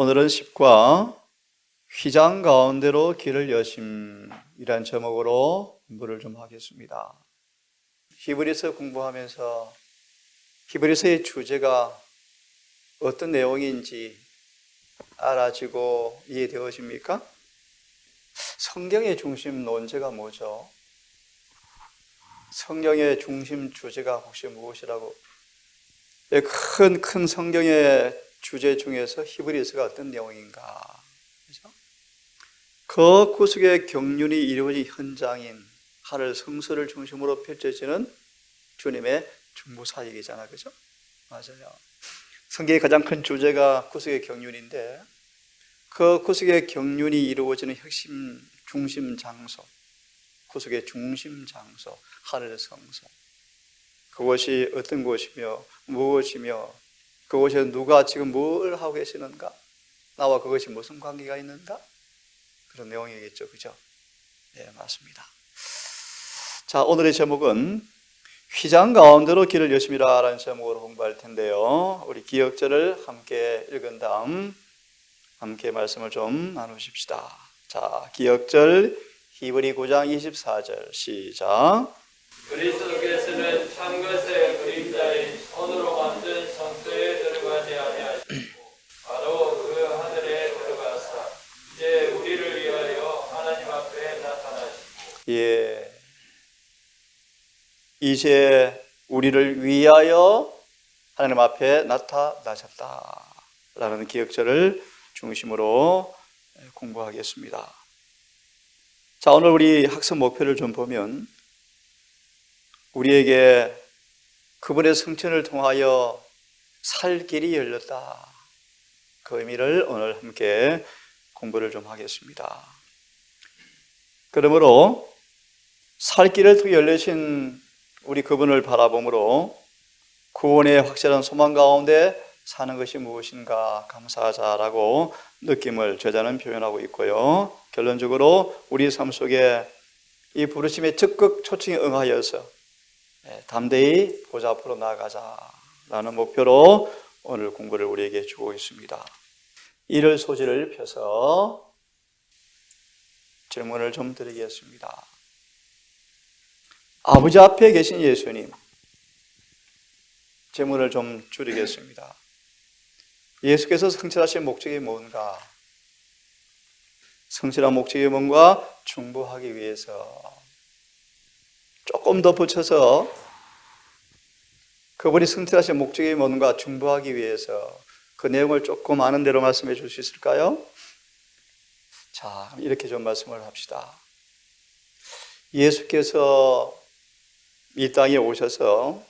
오늘은 10과 휘장 가운데로 길을 여심이란 제목으로 공부를 좀 하겠습니다. 히브리서 공부하면서 히브리서의 주제가 어떤 내용인지 알아지고 이해되어집니까? 성경의 중심 논제가 뭐죠? 성경의 중심 주제가 혹시 무엇이라고? 큰 성경의 주제 중에서 히브리서가 어떤 내용인가? 그죠? 그 구속의 경륜이 이루어진 현장인 하늘 성소를 중심으로 펼쳐지는 주님의 중보사역이잖아, 그죠? 맞아요. 성경의 가장 큰 주제가 구속의 경륜인데, 그 구속의 경륜이 이루어지는 핵심 중심 장소, 구속의 중심 장소, 하늘 성소. 그것이 어떤 곳이며 무엇이며 그곳에 누가 지금 뭘 하고 계시는가? 나와 그것이 무슨 관계가 있는가? 그런 내용이겠죠, 그죠? 네, 맞습니다. 자, 오늘의 제목은 휘장 가운데로 길을 여심이라 라는 제목으로 공부할 텐데요. 우리 기역절을 함께 읽은 다음 함께 말씀을 좀 나누십시다. 자, 기역절 히브리 9장 24절 시작. 그리스도께서는 참 것의 그림자인 손으로 만든 성소에 들어가지 아니하시고 바로 그 하늘에 들어가사 이제 우리를 위하여 하나님 앞에 나타나시고 이제 우리를 위하여 하나님 앞에 나타나셨다라는 기억절을 중심으로 공부하겠습니다. 자, 오늘 우리 학습 목표를 좀 보면 우리에게 그분의 성천을 통하여 살 길이 열렸다. 그 의미를 오늘 함께 공부를 좀 하겠습니다. 그러므로 살 길을 통해 열리신 우리 그분을 바라보므로 구원의 확실한 소망 가운데 사는 것이 무엇인가 감사하자라고 느낌을 제자는 표현하고 있고요. 결론적으로 우리 삶 속에 이 부르심에 적극 초청에 응하여서 담대히 보좌 앞으로 나아가자라는 목표로 오늘 공부를 우리에게 주고 있습니다. 이를 소지를 펴서 질문을 좀 드리겠습니다. 아버지 앞에 계신 예수님, 질문을 좀 줄이겠습니다. 예수께서 성취하신 목적이 뭔가? 성취한 목적이 뭔가? 중보하기 위해서. 조금 더 붙여서 그분이 성취하신 목적이 뭔가 중보하기 위해서 그 내용을 조금 아는 대로 말씀해 줄 수 있을까요? 자, 이렇게 좀 말씀을 합시다. 예수께서 이 땅에 오셔서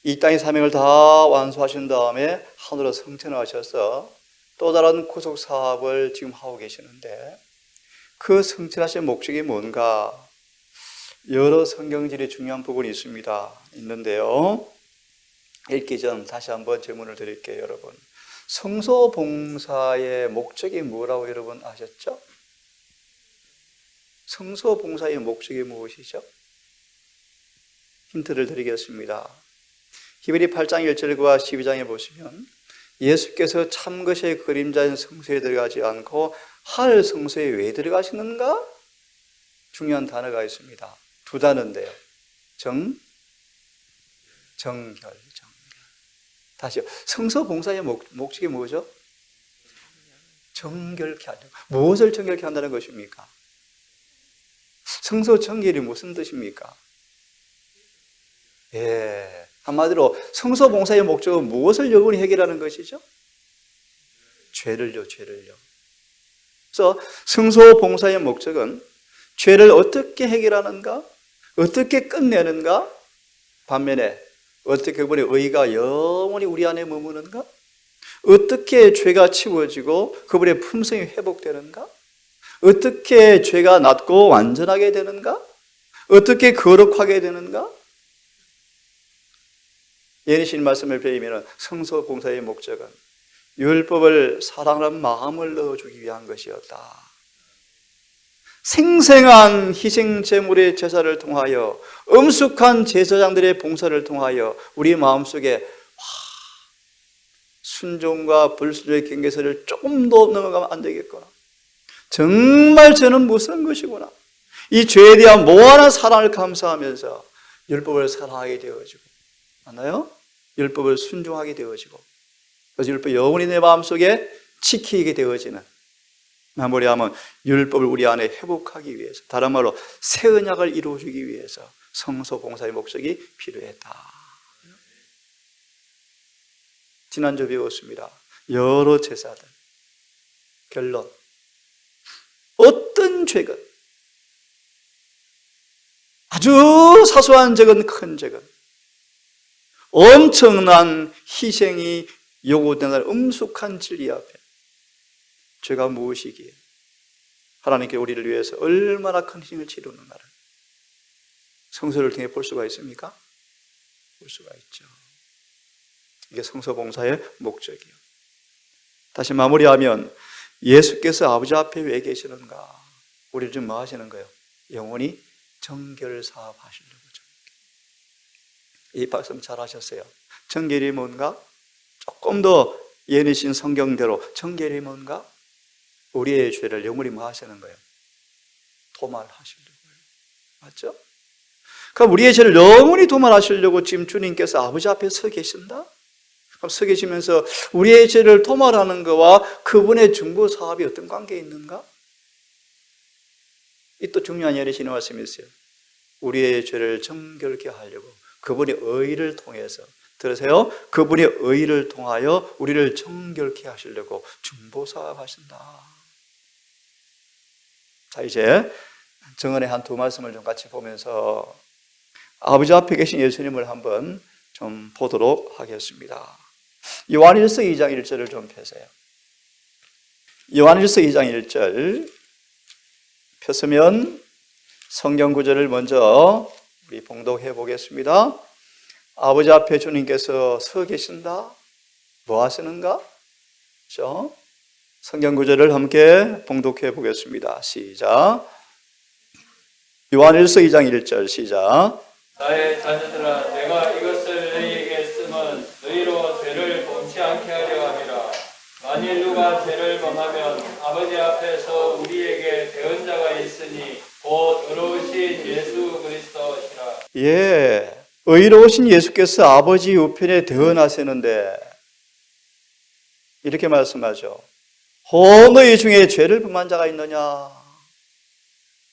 이 땅의 사명을 다 완수하신 다음에 하늘로 승천하셔서 또 다른 구속 사업을 지금 하고 계시는데 그 승천하신 목적이 뭔가? 여러 성경질이 중요한 부분이 있는데요. 읽기 전 다시 한번 질문을 드릴게요, 여러분. 성소 봉사의 목적이 뭐라고 여러분 아셨죠? 성소 봉사의 목적이 무엇이죠? 힌트를 드리겠습니다. 히브리 8장 1절과 12장에 보시면 예수께서 참 것의 그림자인 성소에 들어가지 않고 하늘 성소에 왜 들어가시는가? 중요한 단어가 있습니다. 두 단어인데요. 정결. 다시요. 성소 봉사의 목적이 뭐죠? 정결케 하죠. 무엇을 정결케 한다는 것입니까? 성소 정결이 무슨 뜻입니까? 한마디로 성소 봉사의 목적은 무엇을 여러분이 해결하는 것이죠? 죄를요. 그래서 성소 봉사의 목적은 죄를 어떻게 해결하는가? 어떻게 끝내는가? 반면에 어떻게 그분의 의가 영원히 우리 안에 머무는가? 어떻게 죄가 치워지고 그분의 품성이 회복되는가? 어떻게 죄가 낫고 완전하게 되는가? 어떻게 거룩하게 되는가? 예리신 말씀을 배우면 성소 봉사의 목적은 율법을 사랑하는 마음을 넣어주기 위한 것이었다. 생생한 희생 제물의 제사를 통하여 엄숙한 제사장들의 봉사를 통하여 우리 마음속에 순종과 불순종의 경계선을 조금 더 넘어가면 안 되겠구나. 정말 저는 무서운 것이구나. 이 죄에 대한 무한한 사랑을 감사하면서 율법을 사랑하게 되어지고, 맞나요? 율법을 순종하게 되어지고, 그래서 율법 영원히 내 마음속에 지키게 되어지는, 마무리하면 율법을 우리 안에 회복하기 위해서, 다른 말로 새 언약을 이루어주기 위해서 성소 봉사의 목적이 필요했다. 지난주 배웠습니다. 여러 제사들. 결론. 어떤 죄건, 아주 사소한 죄건 큰 죄건, 엄청난 희생이 요구되는 엄숙한 진리 앞에 죄가 무엇이기에 하나님께 우리를 위해서 얼마나 큰 힘을 치르는가를 성서를 통해 볼 수가 있습니까? 볼 수가 있죠. 이게 성서봉사의 목적이에요. 다시 마무리하면 예수께서 아버지 앞에 왜 계시는가? 우리를 좀 뭐 하시는 거예요? 영원히 정결사업 하시려고. 이 말씀 잘 하셨어요. 정결이 뭔가? 조금 더 예내신 성경대로 정결이 뭔가? 우리의 죄를 영원히 뭐 하시는 거예요? 도말하시려고요. 맞죠? 그럼 우리의 죄를 영원히 도말하시려고 지금 주님께서 아버지 앞에 서 계신다? 그럼 서 계시면서 우리의 죄를 도말하는 것과 그분의 중보 사업이 어떤 관계에 있는가? 이 또 중요한 예내신의 말씀이 있어요. 우리의 죄를 정결케 하려고 그분의 의를 통해서, 들으세요? 그분의 의를 통하여 우리를 정결케 하시려고 중보 사업하신다. 자, 이제 정언의 한 두 말씀을 좀 같이 보면서 아버지 앞에 계신 예수님을 한번 좀 보도록 하겠습니다. 요한일서 2장 1절을 좀 펴세요. 요한일서 2장 1절 폈으면 성경 구절을 먼저 우리 봉독해 보겠습니다. 아버지 앞에 주님께서 서 계신다. 뭐 하시는가? 그렇죠? 성경 구절을 함께 봉독해 보겠습니다. 시작. 요한일서 2장 1절 시작. 나의 자녀들아, 내가 이것을 너희에게 쓰면 너희로 죄를 범치 않게 하려 함이라. 만일 누가 죄를 범하면 아버지 앞에서 우리에게 대언자가 있으니 곧 의로우신 예수 그리스도시라. 예, 의로우신 예수께서 아버지 우편에 대언하시는데 이렇게 말씀하죠. 너희 중에 죄를 범한 자가 있느냐?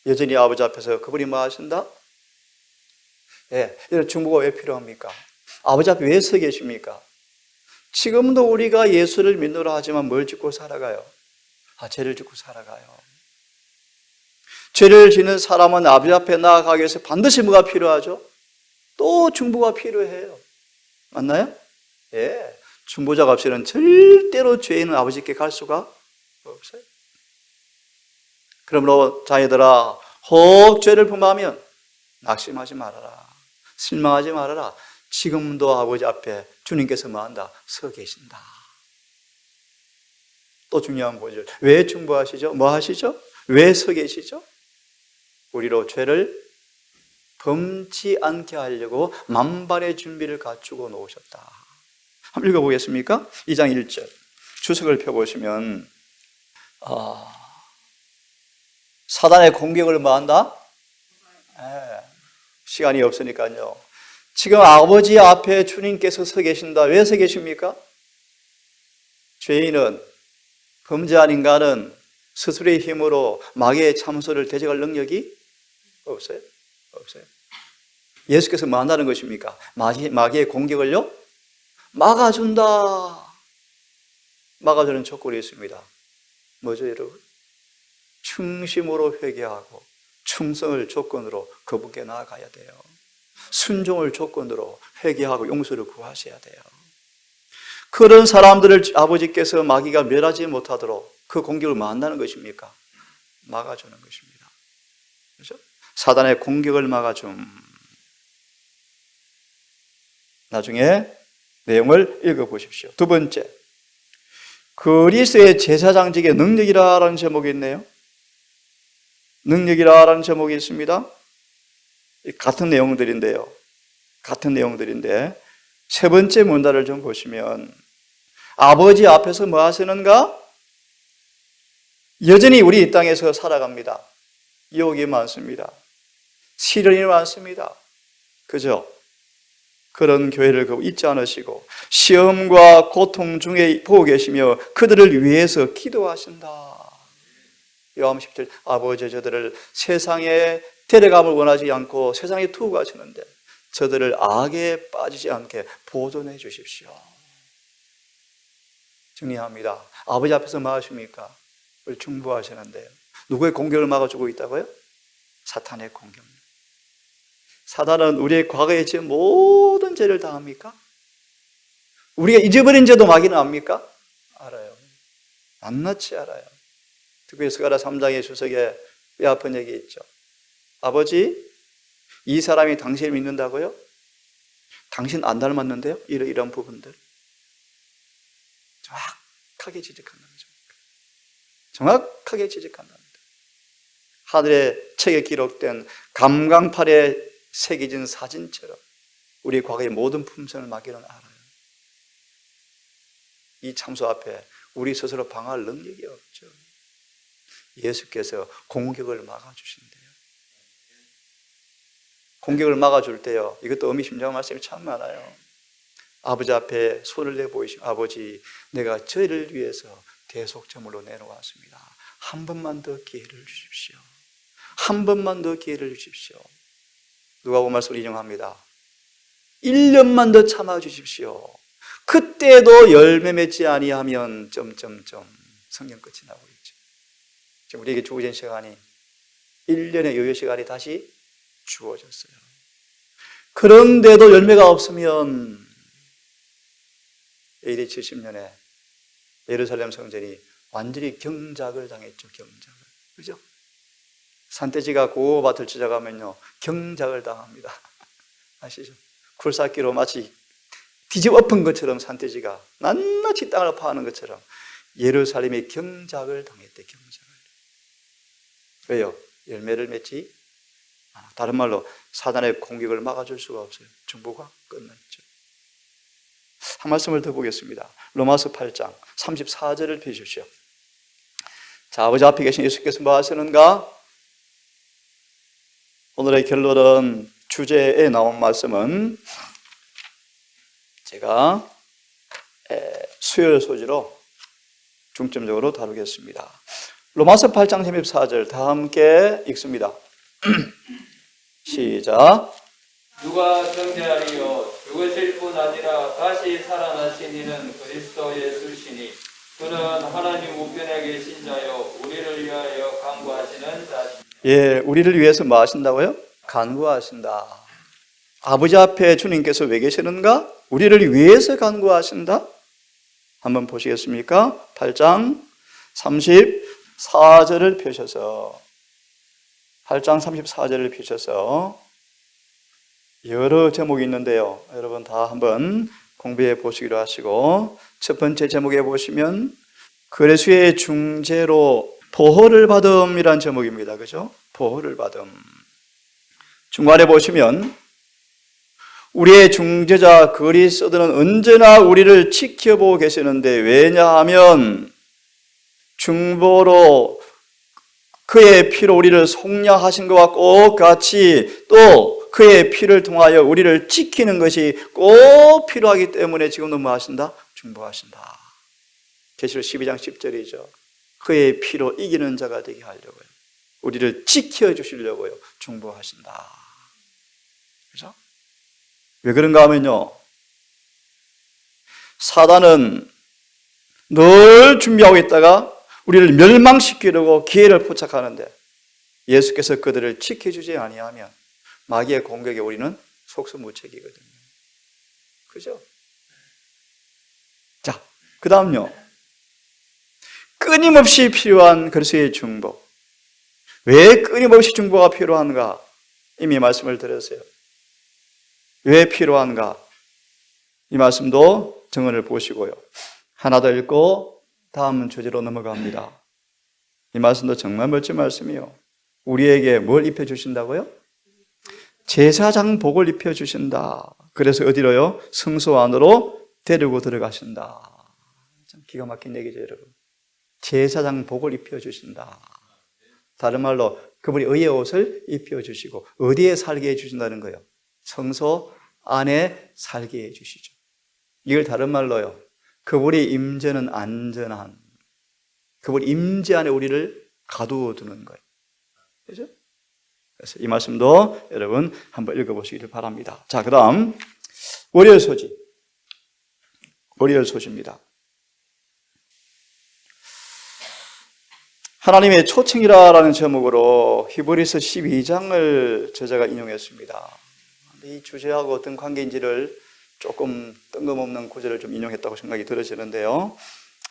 여전히 아버지 앞에서 그분이 뭐 하신다? 예, 이런 중보가 왜 필요합니까? 아버지 앞에 왜 서 계십니까? 지금도 우리가 예수를 믿노라 하지만 뭘 짓고 살아가요? 죄를 짓고 살아가요. 죄를 짓는 사람은 아버지 앞에 나아가기 위해서 반드시 뭐가 필요하죠? 또 중보가 필요해요. 맞나요? 예, 중보자가 없이는 절대로 죄인은 아버지께 갈 수가 없어요. 그러므로 자녀들아, 혹 죄를 범하면 낙심하지 말아라. 실망하지 말아라. 지금도 아버지 앞에 주님께서 뭐 한다? 서 계신다. 또 중요한 거죠. 왜 중보하시죠? 뭐 하시죠? 왜 서 계시죠? 우리로 죄를 범치 않게 하려고 만반의 준비를 갖추고 놓으셨다. 한번 읽어보겠습니까? 2장 1절 주석을 펴보시면 사단의 공격을 뭐 한다? 시간이 없으니까요. 지금 아버지 앞에 주님께서 서 계신다. 왜 서 계십니까? 죄인은, 범죄한 인간은 스스로의 힘으로 마귀의 참소를 대적할 능력이 없어요. 없어요. 예수께서 뭐 한다는 것입니까? 마귀의 공격을요? 막아준다. 막아주는 조건이 있습니다. 뭐죠, 여러분? 충심으로 회개하고 충성을 조건으로 그분께 나아가야 돼요. 순종을 조건으로 회개하고 용서를 구하셔야 돼요. 그런 사람들을 아버지께서 마귀가 멸하지 못하도록 그 공격을 만나는 것입니까? 막아주는 것입니다. 그렇죠? 사단의 공격을 막아줌. 나중에 내용을 읽어보십시오. 두 번째, 그리스도의 제사장직의 능력이라는 제목이 있네요. 능력이라는 제목이 있습니다. 같은 내용들인데 세 번째 문단을 좀 보시면 아버지 앞에서 뭐 하시는가? 여전히 우리 이 땅에서 살아갑니다. 유혹이 많습니다. 시련이 많습니다. 그죠? 그런 교회를 잊지 않으시고 시험과 고통 중에 보고 계시며 그들을 위해서 기도하신다. 요한 10절 아버지 저들을 세상에 데려감을 원하지 않고 세상에 두고 가시는데 저들을 악에 빠지지 않게 보존해 주십시오. 정리합니다. 아버지 앞에서 뭐 하십니까? 중보하시는데요. 누구의 공격을 막아주고 있다고요? 사탄의 공격. 사단은 우리의 과거에 지은 모든 죄를 다 합니까? 우리가 잊어버린 죄도 마귀는 압니까? 알아요. 낱낱이 알아요. 특별히 스가랴 3장의 주석에 뼈아픈 얘기 있죠. 아버지, 이 사람이 당신을 믿는다고요? 당신 안 닮았는데요? 이런 부분들 정확하게 지적한다는 거죠. 정확하게 지적한답니다. 하늘의 책에 기록된 감강팔에 새겨진 사진처럼 우리 과거의 모든 품성을 마귀는 알아요. 이 참소 앞에 우리 스스로 방어할 능력이 없죠. 예수께서 공격을 막아주신대요. 공격을 막아줄 때요. 이것도 의미심장한 말씀이 참 많아요. 아버지 앞에 손을 내보이시고 아버지 내가 저희를 위해서 대속제물로 내놓았습니다. 한 번만 더 기회를 주십시오. 한 번만 더 기회를 주십시오. 누가복음 말씀을 인용합니다. 1년만 더 참아주십시오. 그때도 열매 맺지 아니하면 성경 끝이 나고 있죠. 지금 우리에게 주어진 시간이 1년의猶豫 시간이 다시 주어졌어요. 그런데도 열매가 없으면 AD 70년에 예루살렘 성전이 완전히 경작을 당했죠. 경작을. 그죠? 산돼지가 고밭을 찾아가면요 경작을 당합니다. 아시죠? 굴삭기로 마치 뒤집어 엎은 것처럼 산돼지가 낱낱이 땅을 파는 것처럼 예루살렘이 경작을 당했대. 경작을. 왜요? 열매를 맺지 않아. 다른 말로 사단의 공격을 막아줄 수가 없어요. 중보가 끝났죠. 한 말씀을 더 보겠습니다. 로마서 8장 34절을 펴주십시오. 자, 아버지 앞에 계신 예수께서 뭐 하시는가? 오늘의 결론은 주제에 나온 말씀은 제가 수요일 소지로 중점적으로 다루겠습니다. 로마서 8장 34절 다 함께 읽습니다. 시작. 누가 정죄하리요? 죽으실 뿐 아니라 다시 살아나신 이는 그리스도 예수시니 그는 하나님 우편에 계신 자요 우리를 위하여 간구하시는 자시니. 예, 우리를 위해서 뭐 하신다고요? 간구하신다. 아버지 앞에 주님께서 왜 계시는가? 우리를 위해서 간구하신다. 한번 보시겠습니까? 8장 34절을 펴셔서 8장 34절을 펴셔서 여러 제목이 있는데요. 여러분 다 한번 공부해 보시기로 하시고 첫 번째 제목에 보시면 그리스도의 중재로 보호를 받음이란 제목입니다. 그죠? 보호를 받음. 중간에 보시면 우리의 중재자 그리스도는 언제나 우리를 지켜보고 계시는데 왜냐하면 중보로 그의 피로 우리를 속량하신 것과 똑같이 또 그의 피를 통하여 우리를 지키는 것이 꼭 필요하기 때문에 지금도 뭐 하신다? 중보하신다. 계시록 12장 10절이죠. 그의 피로 이기는 자가 되게 하려고요. 우리를 지켜주시려고요. 중보하신다. 그죠? 왜 그런가 하면요. 사단은 늘 준비하고 있다가 우리를 멸망시키려고 기회를 포착하는데 예수께서 그들을 지켜주지 아니하면 마귀의 공격에 우리는 속수무책이거든요. 그죠? 자, 그 다음요. 끊임없이 필요한 그리스도의 중보. 왜 끊임없이 중보가 필요한가? 이미 말씀을 드렸어요. 왜 필요한가? 이 말씀도 정언을 보시고요. 하나 더 읽고 다음 주제로 넘어갑니다. 이 말씀도 정말 멋진 말씀이요. 우리에게 뭘 입혀주신다고요? 제사장 복을 입혀주신다. 그래서 어디로요? 성소 안으로 데리고 들어가신다. 참 기가 막힌 얘기죠, 여러분. 제사장 복을 입혀주신다. 다른 말로 그분이 의의 옷을 입혀주시고 어디에 살게 해주신다는 거예요? 성소 안에 살게 해주시죠. 이걸 다른 말로요, 그분이 임재는 안전한, 그분 임재 안에 우리를 가두어두는 거예요. 그죠? 그래서 이 말씀도 여러분 한번 읽어보시기를 바랍니다. 자, 그 다음 월요일 소지. 월요일 소지입니다. 하나님의 초청이라는 제목으로 히브리서 12장을 저자가 인용했습니다. 이 주제하고 어떤 관계인지를 조금 뜬금없는 구절을 좀 인용했다고 생각이 들어지는데요.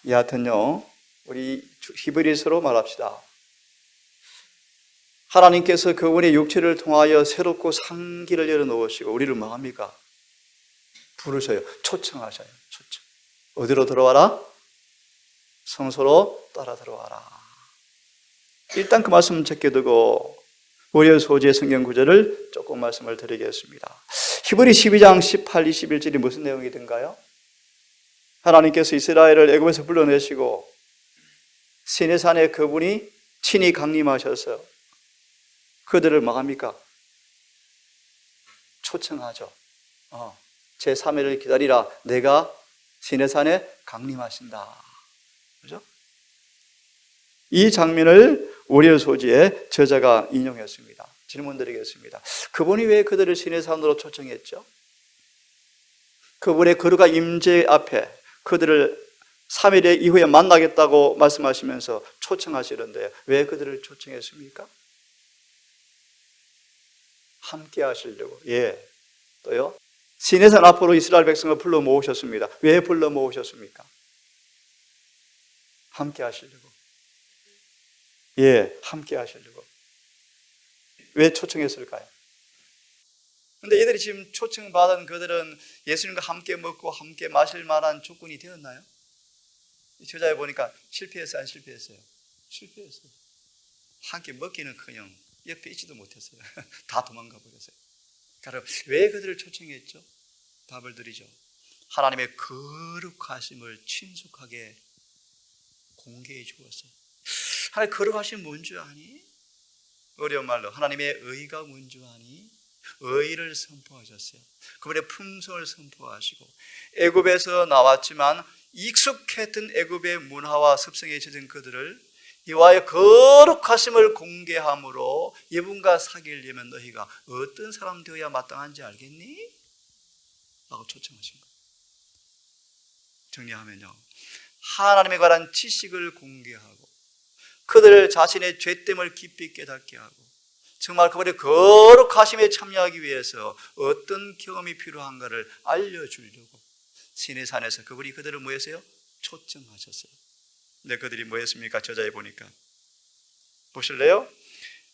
여하튼요, 우리 히브리서로 말합시다. 하나님께서 그분의 육체를 통하여 새롭고 산 길을 열어놓으시고 우리를 뭐 합니까? 부르셔요. 초청하셔요. 초청. 어디로 들어와라? 성소로 따라 들어와라. 일단 그 말씀 제껴두고 월요일 소지의 성경 구절을 조금 말씀을 드리겠습니다. 히브리 12장 18, 21절이 무슨 내용이든가요? 하나님께서 이스라엘을 애굽에서 불러내시고 시내산에 그분이 친히 강림하셔서 그들을 뭐 합니까? 초청하죠. 제3회를 기다리라. 내가 시내산에 강림하신다. 그죠? 이 장면을 월요일 소지의 저자가 인용했습니다. 질문 드리겠습니다. 그분이 왜 그들을 시내산으로 초청했죠? 그분의 거룩한 임재 앞에 그들을 3일 이후에 만나겠다고 말씀하시면서 초청하시는데 왜 그들을 초청했습니까? 함께 하시려고. 예. 또요? 시내산 앞으로 이스라엘 백성을 불러 모으셨습니다. 왜 불러 모으셨습니까? 함께 하시려고. 예, 함께 하시려고. 왜 초청했을까요? 근데 이들이 지금 초청받은 그들은 예수님과 함께 먹고 함께 마실 만한 조건이 되었나요? 이 저자에 보니까 실패했어요, 안 실패했어요? 실패했어요. 함께 먹기는커녕 옆에 있지도 못했어요. 다 도망가 버렸어요. 그럼 왜 그들을 초청했죠? 답을 드리죠. 하나님의 거룩하심을 친숙하게 공개해 주었어요. 하나님 거룩하심 뭔 줄 아니? 어려운 말로 하나님의 의가 뭔 줄 아니? 의를 선포하셨어요. 그분의 품성을 선포하시고 애굽에서 나왔지만 익숙했던 애굽의 문화와 습성에 젖은 그들을 이와의 거룩하심을 공개함으로 이분과 사귀려면 너희가 어떤 사람 되어야 마땅한지 알겠니? 라고 초청하신 거예요. 정리하면요, 하나님에 관한 지식을 공개하고 그들 자신의 죄됨을 깊이 깨닫게 하고 정말 그분의 거룩하심에 참여하기 위해서 어떤 경험이 필요한가를 알려주려고 시내산에서 그분이 그들을 뭐 했어요? 초청하셨어요. 근데 그들이 뭐 했습니까? 저자에 보니까 보실래요?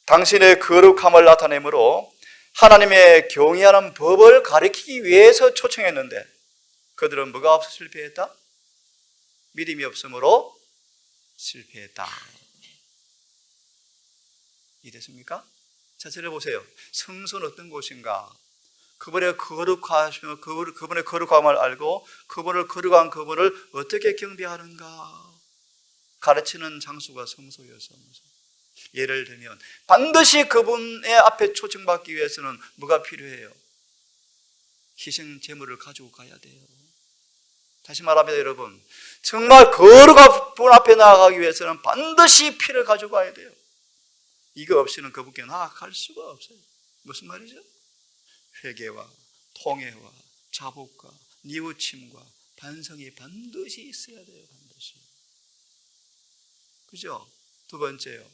당신의 거룩함을 나타내므로 하나님의 경외하는 법을 가리키기 위해서 초청했는데 그들은 뭐가 없어 실패했다? 믿음이 없으므로 실패했다. 이해됐습니까? 자, 들어보세요. 성소는 어떤 곳인가? 그분의 거룩하심을, 그분의 거룩함을 알고 그분을 거룩한 그분을 어떻게 경배하는가 가르치는 장소가 성소였어요. 예를 들면 반드시 그분의 앞에 초청받기 위해서는 뭐가 필요해요? 희생 제물을 가지고 가야 돼요. 다시 말합니다, 여러분. 정말 거룩한 분 앞에 나아가기 위해서는 반드시 피를 가지고 가야 돼요. 이거 없이는 그분께 나아갈 수가 없어요. 무슨 말이죠? 회개와 통회와 자복과 뉘우침과 반성이 반드시 있어야 돼요. 반드시. 그죠? 두 번째요,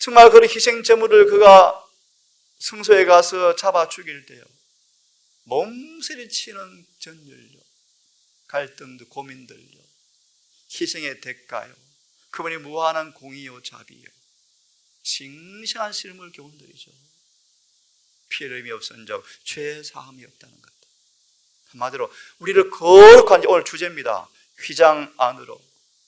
정말 그 희생 제물을 그가 성소에 가서 잡아 죽일 때요, 몸서리치는 전율요, 갈등도 고민들요, 희생의 대가요, 그분이 무한한 공의요 자비요, 싱싱한 실물 교훈들이죠. 피해름이 없은즉 죄 사함이 없다는 것. 한마디로 우리를 거룩한, 오늘 주제입니다. 휘장 안으로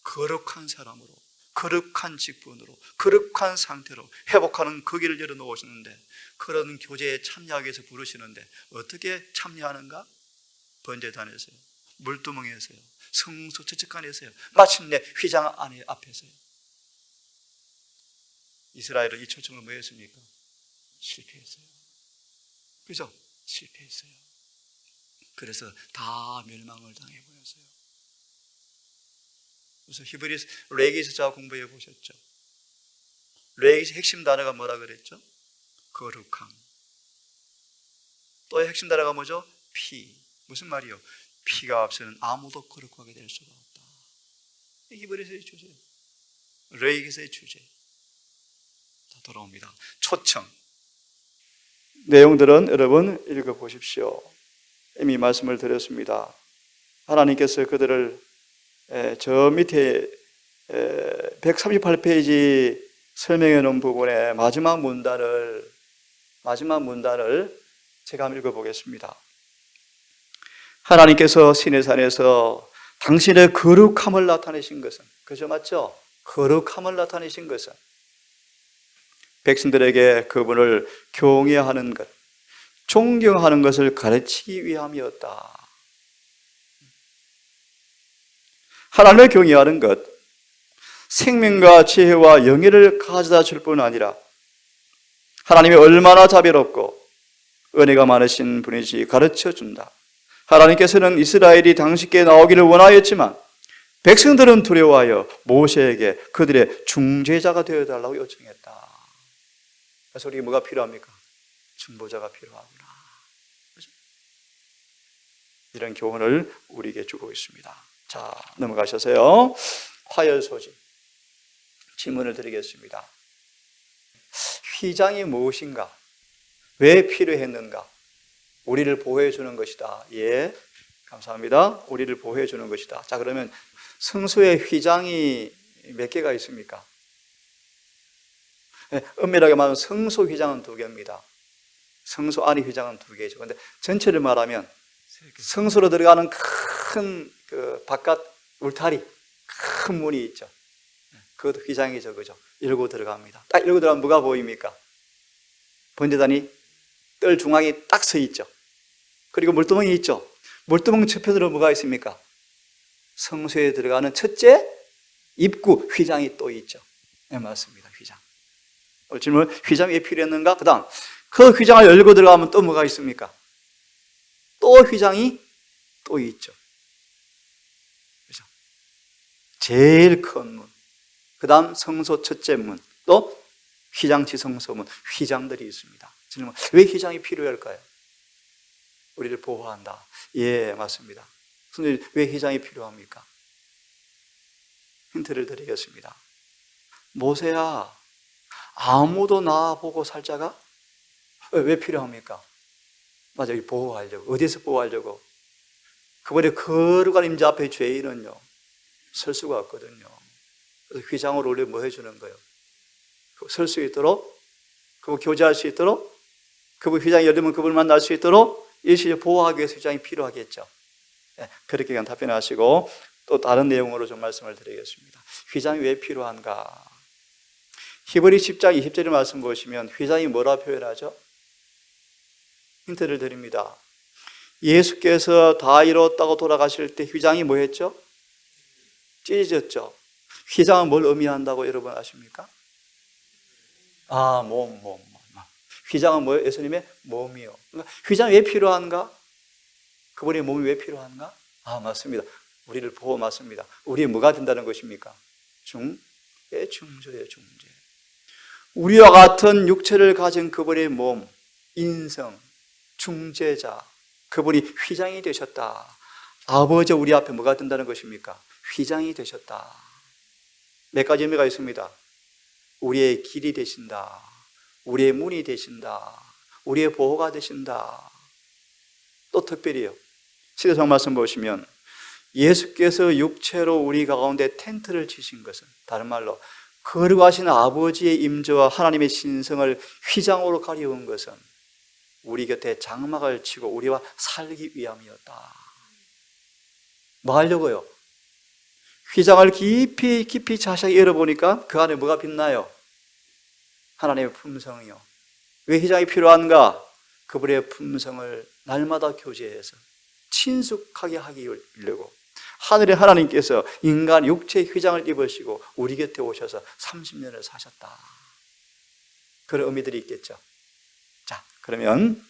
거룩한 사람으로, 거룩한 직분으로, 거룩한 상태로 회복하는 그 길을 열어놓으시는데 그런 교제에 참여하기 위해서 부르시는데 어떻게 참여하는가? 번제단에서요, 물두멍에서요, 성소 저측간에서요. 마침내 휘장 안에 앞에서요. 이스라엘은 이 초청을 뭐 했습니까? 실패했어요. 그죠? 실패했어요. 그래서 다 멸망을 당해버렸어요. 그래서 히브리서 레위기서 자 공부해 보셨죠? 레위기서 핵심 단어가 뭐라 그랬죠? 거룩함. 또 핵심 단어가 뭐죠? 피. 무슨 말이요? 피가 없이는 아무도 거룩하게 될 수가 없다. 히브리서의 주제예요. 레위기서의 주제. 자, 돌아옵니다. 초청. 내용들은 여러분 읽어보십시오. 이미 말씀을 드렸습니다. 하나님께서 그들을 저 밑에 138페이지 설명해 놓은 부분에 마지막 문단을 제가 한번 읽어보겠습니다. 하나님께서 시내산에서 당신의 거룩함을 나타내신 것은, 그죠? 맞죠? 거룩함을 나타내신 것은 백성들에게 그분을 경외하는 것, 존경하는 것을 가르치기 위함이었다. 하나님을 경외하는 것, 생명과 지혜와 영예를 가져다 줄 뿐 아니라 하나님이 얼마나 자비롭고 은혜가 많으신 분인지 가르쳐 준다. 하나님께서는 이스라엘이 당신께 나오기를 원하였지만 백성들은 두려워하여 모세에게 그들의 중재자가 되어달라고 요청했다. 그래서 우리가 뭐가 필요합니까? 중보자가 필요하구나. 그렇죠? 이런 교훈을 우리에게 주고 있습니다. 자, 넘어가셔서요. 화열 소지. 질문을 드리겠습니다. 휘장이 무엇인가? 왜 필요했는가? 우리를 보호해 주는 것이다. 예, 감사합니다. 우리를 보호해 주는 것이다. 자, 그러면 성소에 휘장이 몇 개가 있습니까? 네, 엄밀하게 말하면 성소 휘장은 2개입니다. 성소 안의 휘장은 2개죠. 그런데 전체를 말하면 성소로 들어가는 큰 바깥 울타리, 큰 문이 있죠. 그것도 휘장이죠, 그죠? 열고 들어갑니다. 딱 열고 들어가면 뭐가 보입니까? 번제단이 뜰 중앙에 딱 서 있죠. 그리고 물두멍이 있죠. 물두멍 저편으로 뭐가 있습니까? 성소에 들어가는 첫째 입구 휘장이 또 있죠. 네, 맞습니다. 휘장. 질문, 휘장이 왜 필요했는가? 그 다음, 그 휘장을 열고 들어가면 또 뭐가 있습니까? 또 휘장이 또 있죠. 그죠? 제일 큰 문. 그 다음 성소 첫째 문. 또 휘장 지성소문. 휘장들이 있습니다. 질문, 왜 휘장이 필요할까요? 우리를 보호한다. 예, 맞습니다. 선생님, 왜 휘장이 필요합니까? 힌트를 드리겠습니다. 모세야, 아무도 나보고 살 자가 왜 필요합니까? 맞아요. 보호하려고. 어디서 보호하려고? 그분의 거룩한 임재 앞에 죄인은요, 설 수가 없거든요. 그래서 휘장으로 원래 뭐 해주는 거예요? 설 수 있도록, 그분 교제할 수 있도록, 그분 휘장이 열리면 그분을 만날 수 있도록 일시에 보호하기 위해서 휘장이 필요하겠죠. 네, 그렇게 그냥 답변하시고 또 다른 내용으로 좀 말씀을 드리겠습니다. 휘장이 왜 필요한가? 히브리 10장 20절의 말씀 보시면 휘장이 뭐라 표현하죠? 힌트를 드립니다. 예수께서 다 이뤘다고 돌아가실 때 휘장이 뭐 했죠? 찢어졌죠. 휘장은 뭘 의미한다고 여러분 아십니까? 몸. 휘장은 뭐예요? 예수님의 몸이요. 그러니까 휘장이 왜 필요한가? 그분의 몸이 왜 필요한가? 맞습니다. 우리를 보호, 맞습니다. 우리 뭐가 된다는 것입니까? 중재예요, 중재. 우리와 같은 육체를 가진 그분의 몸, 인성, 중재자, 그분이 휘장이 되셨다. 아버지 우리 앞에 뭐가 된다는 것입니까? 휘장이 되셨다. 몇 가지 의미가 있습니다. 우리의 길이 되신다. 우리의 문이 되신다. 우리의 보호가 되신다. 또 특별히요. 시대성 말씀 보시면 예수께서 육체로 우리 가운데 텐트를 치신 것은, 다른 말로 거룩하신 아버지의 임재와 하나님의 신성을 휘장으로 가려운 것은 우리 곁에 장막을 치고 우리와 살기 위함이었다. 뭐 하려고요? 휘장을 깊이 자세히 열어보니까 그 안에 뭐가 빛나요? 하나님의 품성이요. 왜 휘장이 필요한가? 그분의 품성을 날마다 교제해서 친숙하게 하기 위하려고, 하늘의 하나님께서 인간 육체의 휘장을 입으시고 우리 곁에 오셔서 30년을 사셨다. 그런 의미들이 있겠죠. 자, 그러면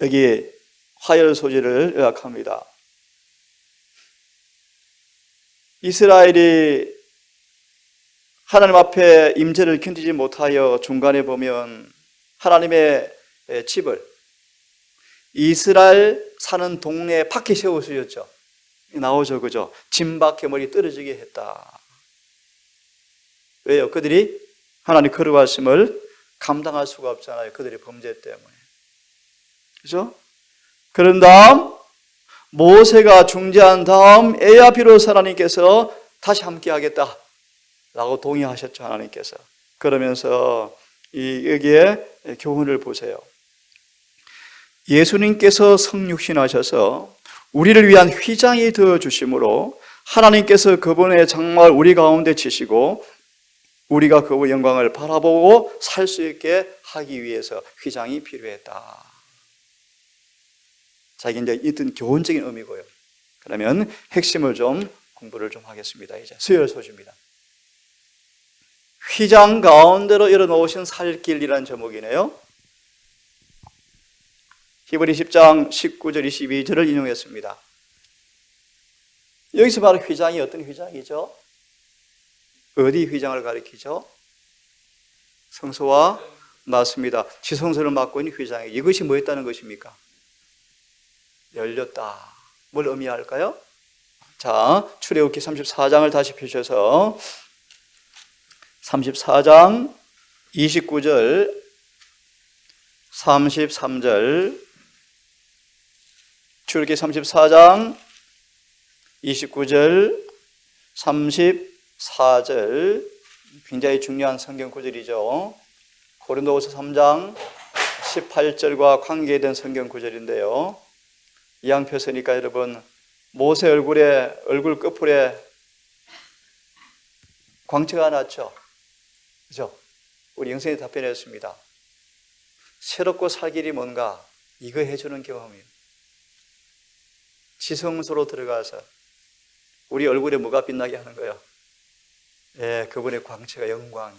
여기 화열 소지를 요약합니다. 이스라엘이 하나님 앞에 임재를 견디지 못하여 중간에 보면 하나님의 집을 이스라엘 사는 동네 밖에 세우셨죠. 나오죠, 그죠? 진박해 머리 떨어지게 했다. 왜요? 그들이 하나님 거룩하심을 감당할 수가 없잖아요. 그들의 범죄 때문에. 그죠? 그런 다음 모세가 중재한 다음 에야 비로소 하나님께서 다시 함께 하겠다 라고 동의하셨죠, 하나님께서. 그러면서 여기에 교훈을 보세요. 예수님께서 성육신하셔서 우리를 위한 휘장이 되어 주심으로 하나님께서 그분의 장막을 우리 가운데 치시고 우리가 그분의 영광을 바라보고 살 수 있게 하기 위해서 휘장이 필요했다. 자, 이게 이제 어떤 교훈적인 의미고요. 그러면 핵심을 좀 공부를 좀 하겠습니다. 이제 수요일 소주입니다. 휘장 가운데로 열어놓으신 살길이라는 제목이네요. 히브리 10장 19절 22절을 인용했습니다. 여기서 바로 휘장이 어떤 휘장이죠? 어디 휘장을 가리키죠? 성소와 맞습니다. 지성소를 맡고 있는 휘장이 이것이 뭐였다는 것입니까? 열렸다. 뭘 의미할까요? 자, 출애굽기 34장을 다시 펴셔서 34장 29절 33절 출애굽기 34장 29절 34절 굉장히 중요한 성경 구절이죠. 고린도후서 3장 18절과 관계된 성경 구절인데요. 이양 펴서니까 여러분 모세 얼굴 끝풀에 광채가 났죠. 그죠? 우리 영생이 답변했습니다. 새롭고 살 길이 뭔가 이거 해주는 경험이에요. 지성소로 들어가서 우리 얼굴에 뭐가 빛나게 하는 거예요? 예, 그분의 광채가 영광이.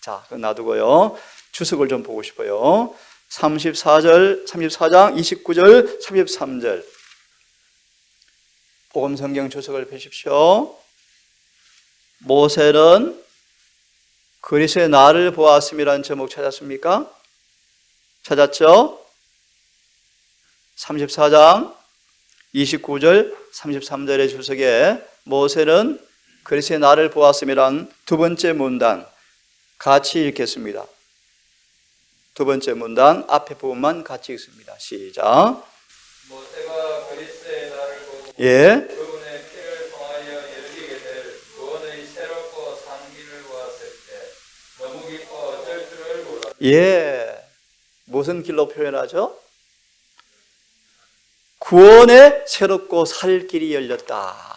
자, 그건 놔두고요. 주석을 좀 보고 싶어요. 34장 29절 33절 복음성경 주석을 펴십시오. 모세는 그리스도의 나를 보았음이라는 제목 찾았습니까? 찾았죠? 34장 29절 33절의 주석에 모세는 그리스도의 나를 보았음이란 두 번째 문단 같이 읽겠습니다. 두 번째 문단 앞에 부분만 같이 읽습니다. 시작. 모세가 그리스도의 나를 보고 예. 그분의 피를 통하여 열리게 될 구원의 새롭고 산 길을 보았을 때 너무 기뻐 어쩔 줄을 몰랐다. 예. 무슨 길로 표현하죠? 구원의 새롭고 살 길이 열렸다.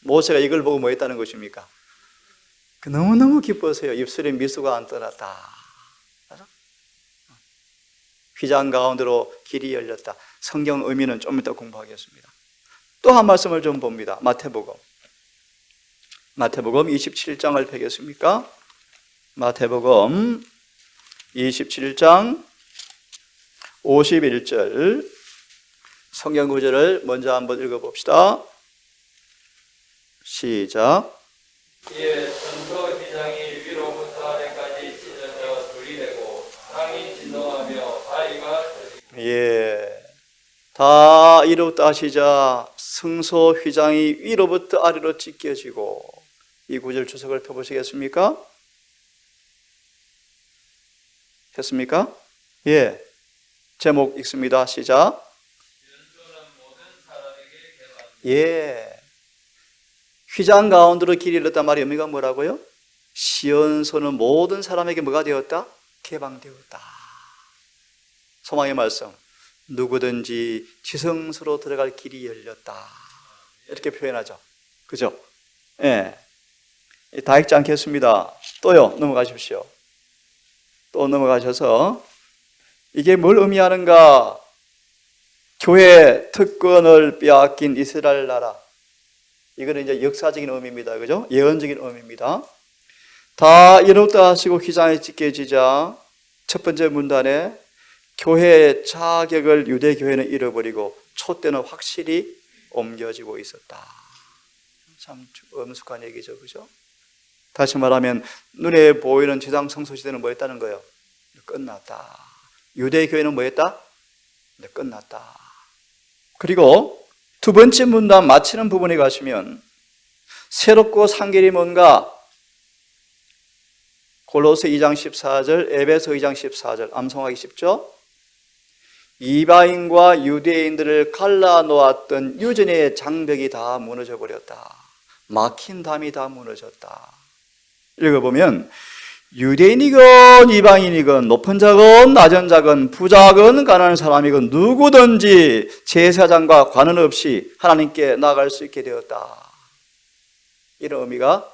모세가 이걸 보고 뭐 했다는 것입니까? 너무너무 기뻐서요. 입술에 미소가 안 떠났다. 휘장 가운데로 길이 열렸다. 성경 의미는 좀 이따 공부하겠습니다. 또 한 말씀을 좀 봅니다. 마태복음 27장을 펴겠습니까? 마태복음 27장 51절 성경 구절을 먼저 한번 읽어봅시다. 시작. 이에 성소 휘장이 위로부터 아래까지 찢어져 둘이 되고 땅이 진동하며 바위가 터지고. 예, 다 이루었다 하시자 성소 휘장이 위로부터 아래로 찢겨지고 이 구절 주석을 펴보시겠습니까? 했습니까? 예, 제목 읽습니다. 시작. 예, 휘장 가운데로 길이 열렸단 말의 의미가 뭐라고요? 시온소는 모든 사람에게 뭐가 되었다? 개방되었다. 소망의 말씀, 누구든지 지성소로 들어갈 길이 열렸다 이렇게 표현하죠. 그죠? 예, 다 읽지 않겠습니다. 또요, 넘어가십시오. 또 넘어가셔서 이게 뭘 의미하는가? 교회 특권을 빼앗긴 이스라엘 나라. 이거는 이제 역사적인 의미입니다. 그죠? 예언적인 의미입니다. 다 이렇다 하시고 휘장이 찢겨지자 첫 번째 문단에 교회의 자격을 유대 교회는 잃어버리고 촛대는 확실히 옮겨지고 있었다. 참 엄숙한 얘기죠. 그죠? 다시 말하면 눈에 보이는 지상 성소 시대는 뭐였다는 거예요? 끝났다. 유대 교회는 뭐였다? 끝났다. 그리고 두 번째 문단 마치는 부분에 가시면 새롭고 산 길이 뭔가? 골로새 2장 14절, 에베소 2장 14절 암송하기 쉽죠? 이방인과 유대인들을 갈라놓았던 유전의 장벽이 다 무너져 버렸다. 막힌 담이 다 무너졌다. 읽어보면 유대인이건 이방인이건 높은 자건 낮은 자건 부자건 가난한 사람이건 누구든지 제사장과 관원없이 하나님께 나아갈 수 있게 되었다. 이런 의미가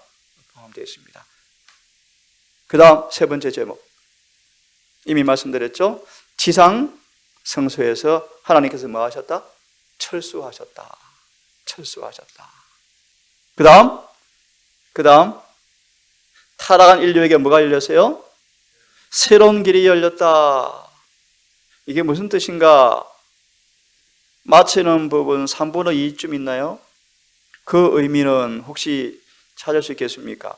포함되어 있습니다. 그 다음 세 번째 제목, 이미 말씀드렸죠? 지상 성소에서 하나님께서 뭐 하셨다? 철수하셨다. 철수하셨다. 그 다음 타락한 인류에게 뭐가 열렸어요? 새로운 길이 열렸다. 이게 무슨 뜻인가? 마치는 부분 3분의 2쯤 있나요? 그 의미는 혹시 찾을 수 있겠습니까?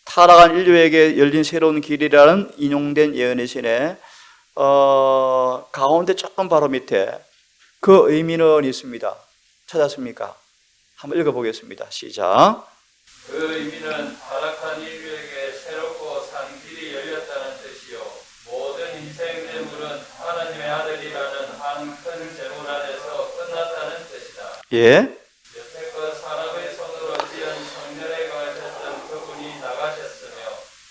타락한 인류에게 열린 새로운 길이라는 인용된 예언의 신에 가운데 조금 바로 밑에 그 의미는 있습니다. 찾았습니까? 한번 읽어보겠습니다. 시작. 그 의미는 타락한 인류에게 새롭고 산 길이 열렸다는 뜻이요, 모든 인생 재물은 하나님의 아들이라는 한 큰 재물 안에서 끝났다는 뜻이다. 예. 여태껏 사람의 손으로 지은 성전에 거하셨던 그분이 나가셨으며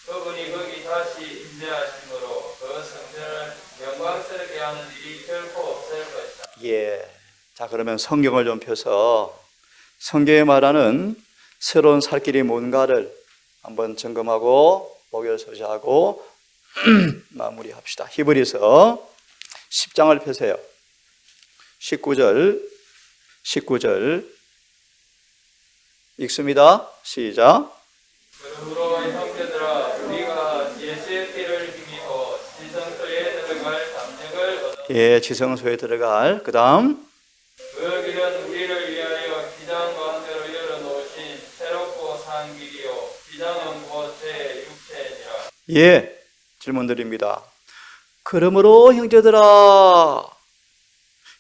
그분이 거기 다시 임재하심으로 그 성전을 영광스럽게 하는 일이 결코 없을 것이다. 예. 자, 그러면 성경을 좀 펴서 성경에 말하는 새로운 살 길이 뭔가를 한번 점검하고 목요일 소지하고 마무리합시다. 히브리서 10장을 펴세요. 19절 읽습니다. 시작. 그러므로 형제들아, 우리가 예수의 피를 힘입어 지성소에 들어갈 담력을 얻어 예, 지성소에 들어갈. 그 다음 그 길은 우리를 위하여 기장 가운데로 열어놓으신 새롭고 산 길이요, 기장은 곧 제 육체니라. 예, 질문 드립니다. 그러므로 형제들아,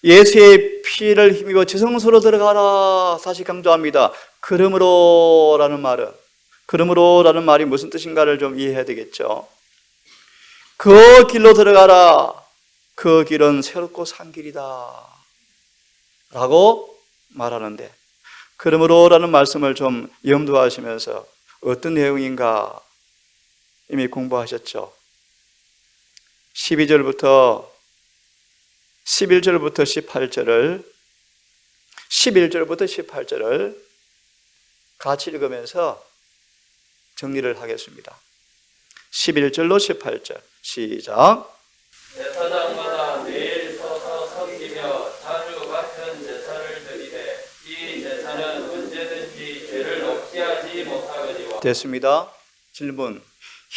예수의 피를 힘입어 지성소로 들어가라. 다시 강조합니다. 그러므로라는 말이 무슨 뜻인가를 좀 이해해야 되겠죠. 그 길로 들어가라. 그 길은 새롭고 산 길이다 라고 말하는데, 그러므로라는 말씀을 좀 염두하시면서 어떤 내용인가 이미 공부하셨죠. 11절부터 11절을 같이 읽으면서 정리를 하겠습니다. 11절로 18절 시작. 제사장마다 매일 서서 섬기며 자주 같은 제사를 드리되 이 제사는 언제든지 죄를 없애하지 못하거니와. 됐습니다. 질문.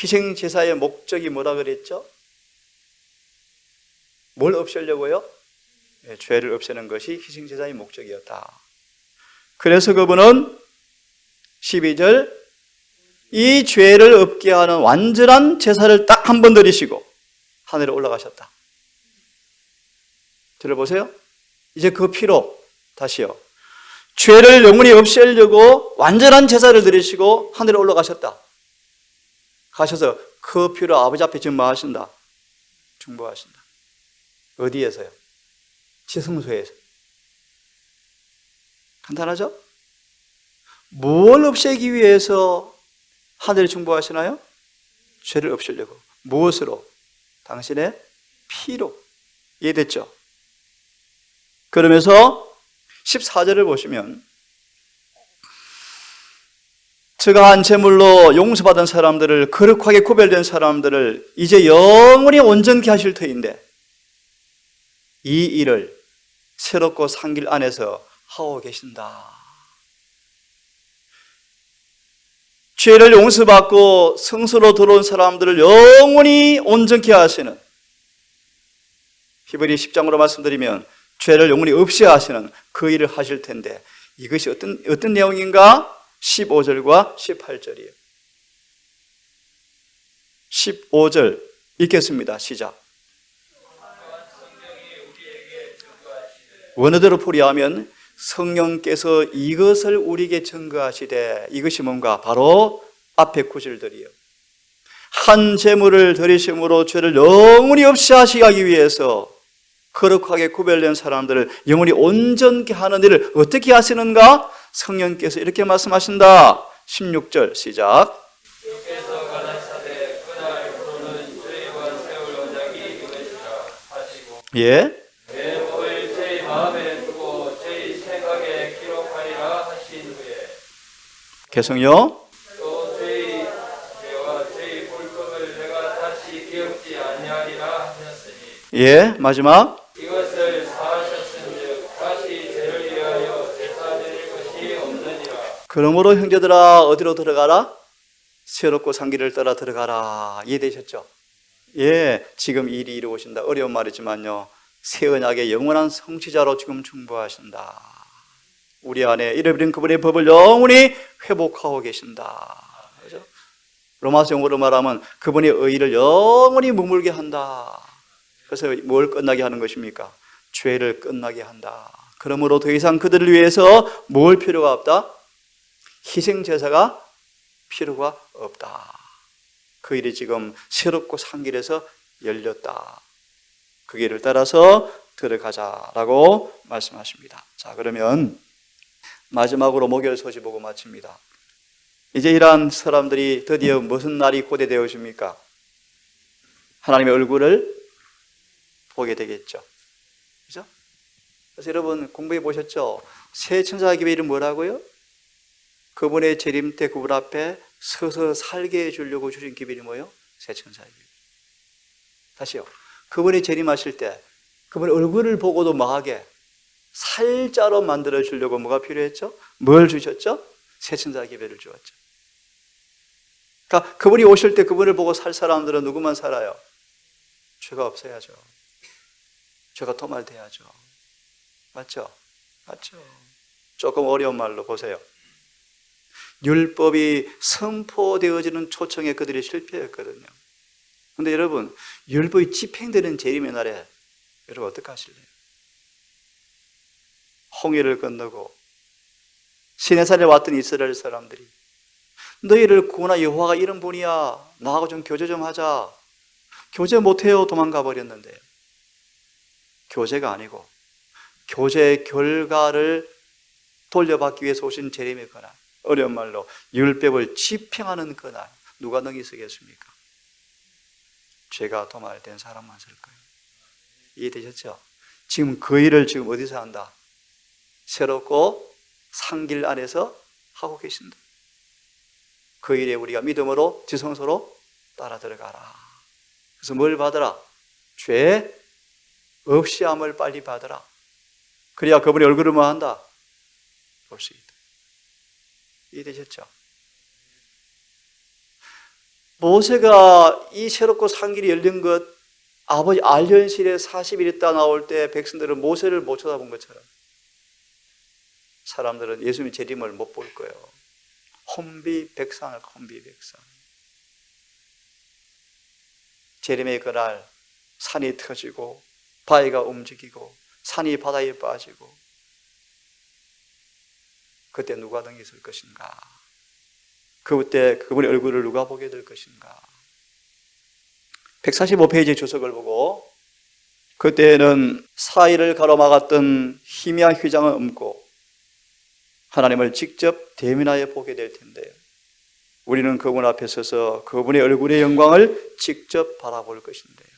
희생제사의 목적이 뭐라 그랬죠? 뭘 없애려고요? 네, 죄를 없애는 것이 희생제사의 목적이었다. 그래서 그분은 12절 이 죄를 없게 하는 완전한 제사를 딱 한 번 드리시고 하늘에 올라가셨다. 들어보세요. 이제 그 피로 다시요, 죄를 영원히 없애려고 완전한 제사를 드리시고 하늘에 올라가셨다. 가셔서 그 피로 아버지 앞에 지금 뭐 하신다? 중보하신다. 어디에서요? 지성소에서. 간단하죠? 뭘 없애기 위해서 하늘에 중보하시나요? 죄를 없애려고. 무엇으로? 당신의 피로. 이해됐죠? 그러면서 14절을 보시면 저가 한 제물로 용서받은 사람들을, 거룩하게 구별된 사람들을 이제 영원히 온전케 하실 터인데 이 일을 새롭고 산 길 안에서 하고 계신다. 죄를 용서받고 성소로 들어온 사람들을 영원히 온전케 하시는, 히브리 10장으로 말씀드리면 죄를 영원히 없이 하시는 그 일을 하실 텐데, 이것이 어떤 내용인가? 15절과 18절이에요. 15절 읽겠습니다. 시작. 원어대로 풀이하면 성령께서 이것을 우리에게 증거하시되, 이것이 뭔가? 바로 앞에 구절들이요. 한 제물을 드리심으로 죄를 영원히 없이 하시기 위해서 거룩하게 구별된 사람들을 영원히 온전케 하는 일을 어떻게 하시는가? 성령께서 이렇게 말씀하신다. 16절 시작. 주께서 가라사대 그날부로는 죄와 세울 언약이 이것이라 하시고 예. 내 법을 제 마음에 두고 제 생각에 기록하리라 하신 후에 계속요. 또 제 죄와 제 불법을 내가 다시 기억지 아니하리라 하셨으니 예. 마지막. 이것을 사하셨은즉 다시 죄를 위하여 제사 드릴 것이 없느니라. 그러므로 형제들아 어디로 들어가라? 새롭고 산 길을 따라 들어가라. 이해되셨죠? 예, 지금 일이 이루어진다. 어려운 말이지만요, 새 언약의 영원한 성취자로 지금 충부하신다. 우리 안에 잃어버린 그분의 법을 영원히 회복하고 계신다. 그렇죠? 로마서 용어로 말하면 그분의 의의를 영원히 머물게 한다. 그래서 뭘 끝나게 하는 것입니까? 죄를 끝나게 한다. 그러므로 더 이상 그들을 위해서 뭘 필요가 없다? 희생제사가 필요가 없다. 그 일이 지금 새롭고 산 길에서 열렸다. 그 길을 따라서 들어가자라고 말씀하십니다. 자, 그러면 마지막으로 목요일 소식 보고 마칩니다. 이제 이러한 사람들이 드디어 무슨 날이 고대되어집니까? 하나님의 얼굴을 보게 되겠죠. 그죠? 그래서 여러분 공부해 보셨죠? 새 천사의 기별이 뭐라고요? 그분의 재림 때 그분 앞에 서서 살게 해주려고 주신 기별이 뭐예요? 새 천사의 기별. 다시요. 그분이 재림하실 때 그분의 얼굴을 보고도 뭐하게? 살자로 만들어 주려고 뭐가 필요했죠? 뭘 주셨죠? 새 천사의 기별을 주었죠. 그러니까 그분이 오실 때 그분을 보고 살 사람들은 누구만 살아요? 죄가 없어야죠. 죄가 도말돼야죠. 맞죠? 맞죠? 조금 어려운 말로 보세요. 율법이 선포되어지는 초청에 그들이 실패했거든요. 그런데 여러분, 율법이 집행되는 재림의 날에 여러분 어떻게 하실래요? 홍해를 건너고 시내산에 왔던 이스라엘 사람들이 너희를 구원한 여호와가 이런 분이야, 나하고 좀 교제 좀 하자. 교제 못해요. 도망가 버렸는데요. 교제가 아니고 교제의 결과를 돌려받기 위해서 오신 재림의 그날, 어려운 말로 율법을 집행하는 그날, 누가 능히 서겠습니까? 죄가 도말된 사람만 설 거예요. 이해되셨죠? 지금 그 일을 지금 어디서 한다? 새롭고 산 길 안에서 하고 계신다. 그 일에 우리가 믿음으로 지성소로 따라 들어가라. 그래서 뭘 받으라? 죄 없이 함을 빨리 받으라. 그래야 그분의 얼굴을 뭐 한다? 볼 수 있다. 이해되셨죠? 모세가 이 새롭고 산 길이 열린 것, 아버지 알련실에 40일 있다 나올 때 백성들은 모세를 못 쳐다본 것처럼 사람들은 예수님의 재림을 못 볼 거예요. 혼비백산을 혼비백산. 재림의 그날 산이 터지고 바위가 움직이고 산이 바다에 빠지고, 그때 누가 능히 있을 것인가? 그때 그분의 얼굴을 누가 보게 될 것인가? 145페이지 주석을 보고, 그때는 사이를 가로막았던 희미한 휘장은 없고 하나님을 직접 대면하여 보게 될 텐데요, 우리는 그분 앞에 서서 그분의 얼굴의 영광을 직접 바라볼 것인데요,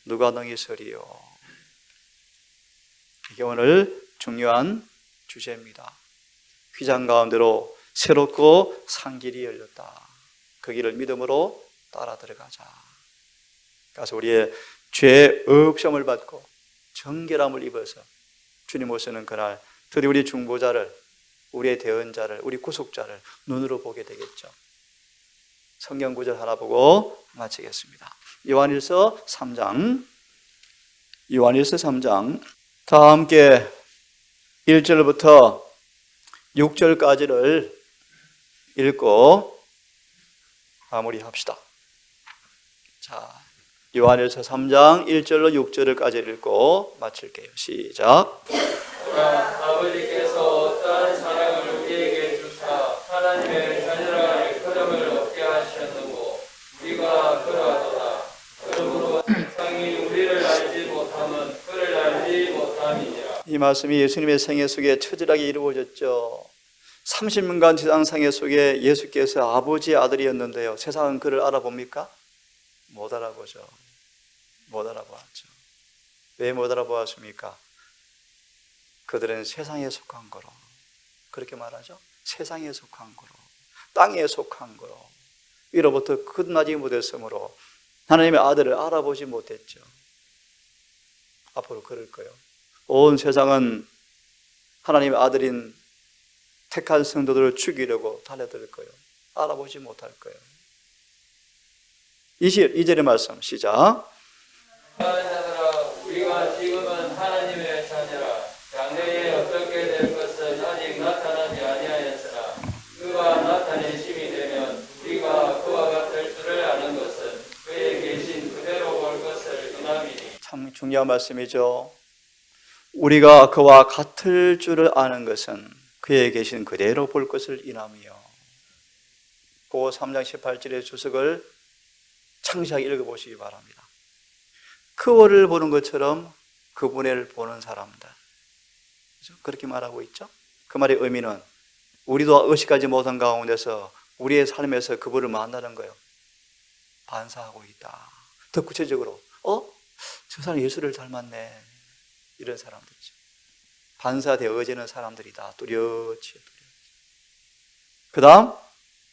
누가 능히 서리요? 이게 오늘 중요한 주제입니다. 휘장 가운데로 새롭고 산 길이 열렸다. 그 길을 믿음으로 따라 들어가자. 그래서 우리의 죄 없음을 받고 정결함을 입어서 주님 오시는 그날 드디어 우리 중보자를, 우리의 대언자를, 우리 구속자를 눈으로 보게 되겠죠. 성경 구절 하나 보고 마치겠습니다. 요한일서 3장, 다 함께 1절부터 6절까지를 읽고 마무리합시다. 자, 요한일서 3장 1절로 6절까지 읽고 마칠게요. 시작. 아버지께서 어떠한 사랑을 우리에게 주사 하나님의 자녀라 할 그름을 얻게 하셨는고 우리가 그러하도다. 그러므로 세상이 우리를 알지 못하면 그를 알지 못함이니라. 이 말씀이 예수님의 생애 속에 처절하게 이루어졌죠. 30년간 지상 생애 속에 예수께서 아버지의 아들이었는데요. 세상은 그를 알아봅니까? 못 알아보죠. 못 알아보았죠. 왜 못 알아보았습니까? 그들은 세상에 속한 거로, 그렇게 말하죠. 세상에 속한 거로, 땅에 속한 거로, 위로부터 끝나지 못했으므로 하나님의 아들을 알아보지 못했죠. 앞으로 그럴 거예요. 온 세상은 하나님의 아들인 택한 성도들을 죽이려고 달려들 거예요. 알아보지 못할 거예요. 2절의 말씀 시작. 우리가 지금은 하나님의 자녀라. 장래에 어떻게 될 것은 아직 나타나지 아니하였으나 그가 나타내심이 되면 우리가 그와 같을 줄을 아는 것은 그에 계신 그대로 볼 것을 인함이니. 참 중요한 말씀이죠. 우리가 그와 같을 줄을 아는 것은 그에 계신 그대로 볼 것을 인함이요. 고 3장 18절의 주석을 창시하게 읽어보시기 바랍니다. 그월을 보는 것처럼 그분을 보는 사람들, 그렇게 말하고 있죠. 그 말의 의미는 우리도 의식하지 못한 가운데서 우리의 삶에서 그분을 만나는 거예요. 반사하고 있다. 더 구체적으로 저 사람 예수를 닮았네, 이런 사람들이죠. 반사되어지는 사람들이다. 뚜렷이. 그 다음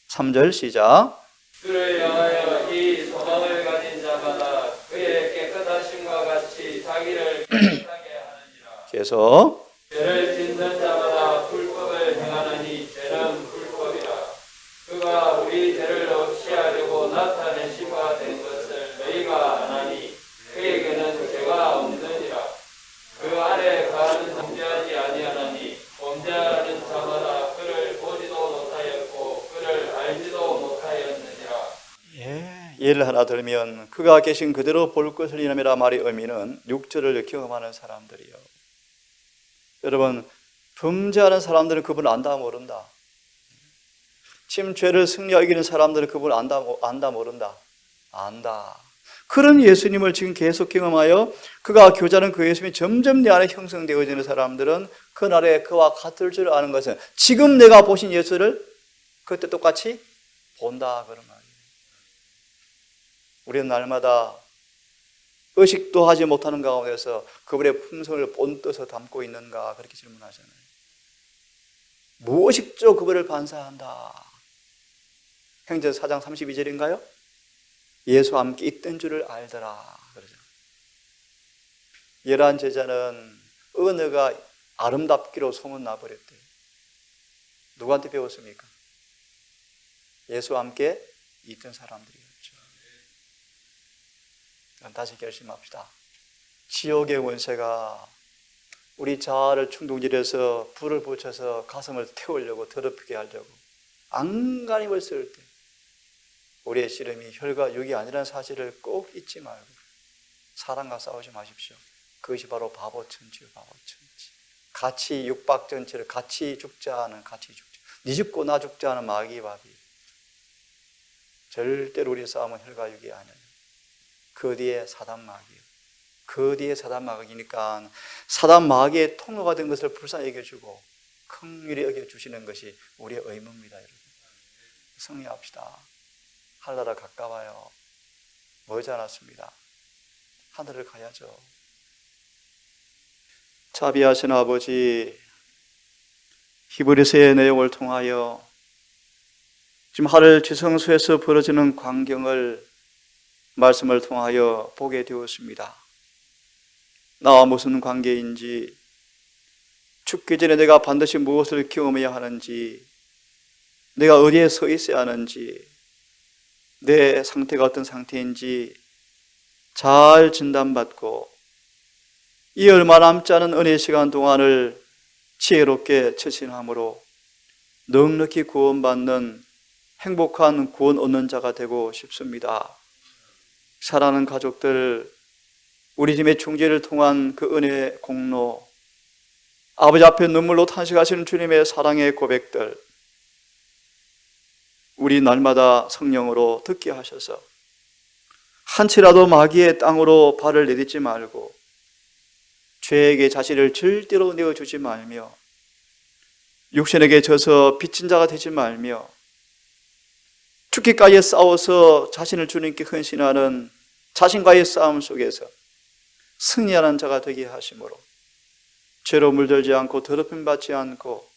3절 시작. 그를 향하여 이 소망을 가진 자마다 그의 깨끗하심과 같이 자기를 깨끗하게 하느니라. 계속. 죄를 짓는 자마다 불법을 행하느니 죄는 불법이라. 그가 우리 죄를 없이 하려고 나타내신 바 된 것을 너희가 아나니 그에게는 죄가 없느니라. 그 안에 가는 범죄하지 아니하나니 범죄하는 자마다 그를 보지도 못하였고 그를 알지도 못하였느니라. 예를 하나 들면 그가 계신 그대로 볼 것을 인함이라 말의 의미는 6절을 경험하는 사람들이요. 여러분, 범죄하는 사람들은 그분을 안다 모른다. 지금 죄를 승리하여 이기는 사람들은 그분을 안다 모른다. 안다. 그런 예수님을 지금 계속 경험하여 그가 교제하는 그 예수님이 점점 내 안에 형성되어지는 사람들은 그날에 그와 같을 줄 아는 것은 지금 내가 보신 예수를 그때 똑같이 본다, 그런 말이에요. 우리는 날마다 의식도 하지 못하는 가운데서 그분의 품성을 본떠서 담고 있는가, 그렇게 질문하잖아요. 무의식적으로 그분을 반사한다. 행전 4장 32절인가요? 예수와 함께 있던 줄을 알더라, 그러죠. 열한 제자는 언어가 아름답기로 소문나버렸대요. 누구한테 배웠습니까? 예수와 함께 있던 사람들이었죠. 다시 결심합시다. 지옥의 원세가 우리 자아를 충동질해서 불을 붙여서 가슴을 태우려고 더럽히게 하려고 안간힘을 쓸 때 우리의 씨름이 혈과 육이 아니라는 사실을 꼭 잊지 말고 사랑과 싸우지 마십시오. 그것이 바로 바보천지요, 바보천지. 같이 육박전체를 같이 죽자 하는, 같이 죽자, 네 죽고 나 죽자 하는 마귀밥이 절대로 우리의 싸움은 혈과 육이 아니에요. 그 뒤에 사단 마귀요. 그 뒤에 사단 마귀니까 사단 마귀의 통로가 된 것을 불쌍히 여겨주고 긍휼히 여겨주시는 것이 우리의 의무입니다, 여러분. 승리합시다. 하늘나라 가까워요. 멀지 않았습니다. 하늘을 가야죠. 자비하신 아버지, 히브리서의 내용을 통하여 지금 하늘 지성소에서 벌어지는 광경을 말씀을 통하여 보게 되었습니다. 나와 무슨 관계인지, 죽기 전에 내가 반드시 무엇을 경험해야 하는지, 내가 어디에 서 있어야 하는지, 내 상태가 어떤 상태인지 잘 진단받고 이 얼마 남지 않은 은혜의 시간 동안을 지혜롭게 처신함으로 넉넉히 구원받는 행복한 구원 얻는 자가 되고 싶습니다. 사랑하는 가족들, 우리 집의 중재를 통한 그 은혜의 공로, 아버지 앞에 눈물로 탄식하시는 주님의 사랑의 고백들, 우리 날마다 성령으로 듣게 하셔서 한치라도 마귀의 땅으로 발을 내딛지 말고 죄에게 자신을 절대로 내어주지 말며 육신에게 져서 빚진 자가 되지 말며 죽기까지 싸워서 자신을 주님께 헌신하는 자신과의 싸움 속에서 승리하는 자가 되게 하심으로 죄로 물들지 않고 더럽힘 받지 않고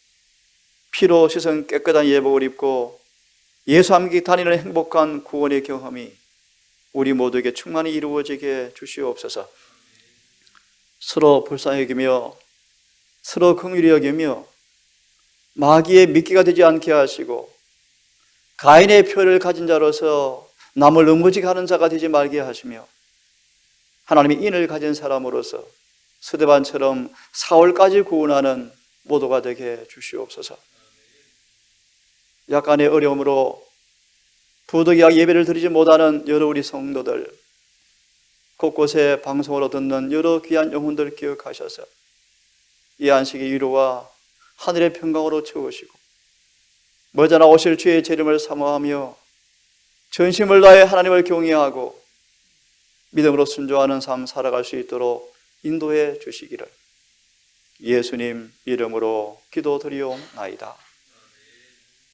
피로 씻은 깨끗한 예복을 입고 예수 함께 다니는 행복한 구원의 경험이 우리 모두에게 충만히 이루어지게 주시옵소서. 서로 불쌍히 여기며 서로 긍휼히 여기며 마귀의 미끼가 되지 않게 하시고 가인의 표를 가진 자로서 남을 넘어지게 하는 자가 되지 말게 하시며 하나님의 인을 가진 사람으로서 스데반처럼 사울까지 구원하는 모두가 되게 주시옵소서. 약간의 어려움으로 부득이하게 예배를 드리지 못하는 여러 우리 성도들, 곳곳에 방송으로 듣는 여러 귀한 영혼들 기억하셔서 이 안식의 위로와 하늘의 평강으로 채우시고 머지않아 오실 주의 재림을 사모하며 전심을 다해 하나님을 경외하고 믿음으로 순종하는 삶 살아갈 수 있도록 인도해 주시기를 예수님 이름으로 기도드리옵나이다.